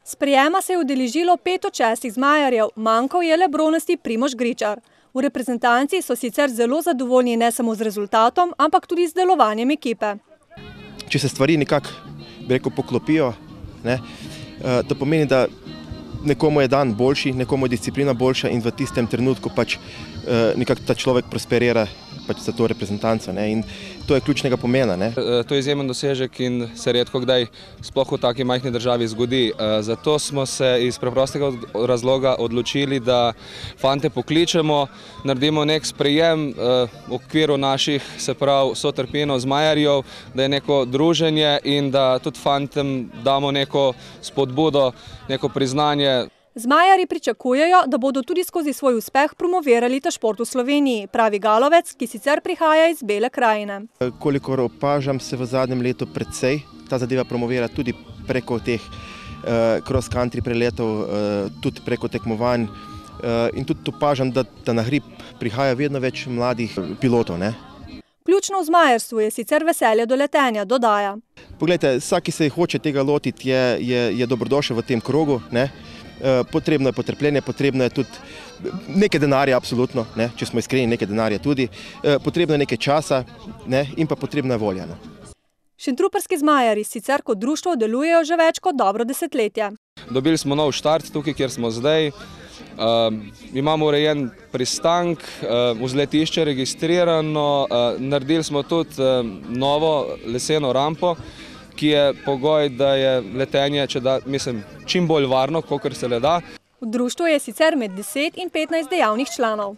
Sprejema se je udeležilo 5 od 6 zmajarjev, manjkal je le bronasti Primož Gričar. V reprezentanci so sicer zelo zadovoljni ne samo z rezultatom, ampak tudi z delovanjem ekipe. Če se stvari nekako, bi rekel, poklopijo, to pomeni, da nekomu je dan boljši, nekomu je disciplina boljša in v tistem trenutku pač nekako ta človek prosperira pač za to reprezentanco. In to je ključnega pomena. To je izjemen dosežek in se redko kdaj sploh v taki majhni državi zgodi. Zato smo se iz preprostega razloga odločili, da fante pokličemo, naredimo nek sprejem v okviru naših, se pravi, sotrpeno zmajarjev, da je neko druženje in da tudi fantem damo neko spodbudo, neko priznanje. Zmajarji pričakujejo, da bodo tudi skozi svoj uspeh promovirali ta šport v Sloveniji, pravi Galovec, ki sicer prihaja iz Bele krajine. Kolikor opažam, se v zadnjem letu precej ta zadeva promovira tudi preko teh cross-country preletov, tudi preko tekmovanj. In tudi opažam, da na hrib prihaja vedno več mladih pilotov. Ključno v zmajarstvu je sicer veselje do letenja, dodaja. Poglejte, vsak, ki se hoče tega lotiti, je dobrodošel v tem krogu. Potrebno je potrpljenje, potrebno je tudi nekaj denarja, absolutno, če smo iskreni, nekaj denarja tudi, potrebno je nekaj časa in pa potrebna je volja. Šentrupertski zmajarji sicer kot društvo delujejo že več kot dobro desetletje. Dobili smo nov štart tukaj, kjer smo zdaj. Imamo urejen pristank, vzletišče registrirano, naredili smo tudi novo leseno rampo, ki je pogoj, da je letenje čim bolj varno, kakor se le da. V društvu je sicer med 10 in 15 dejavnih članov.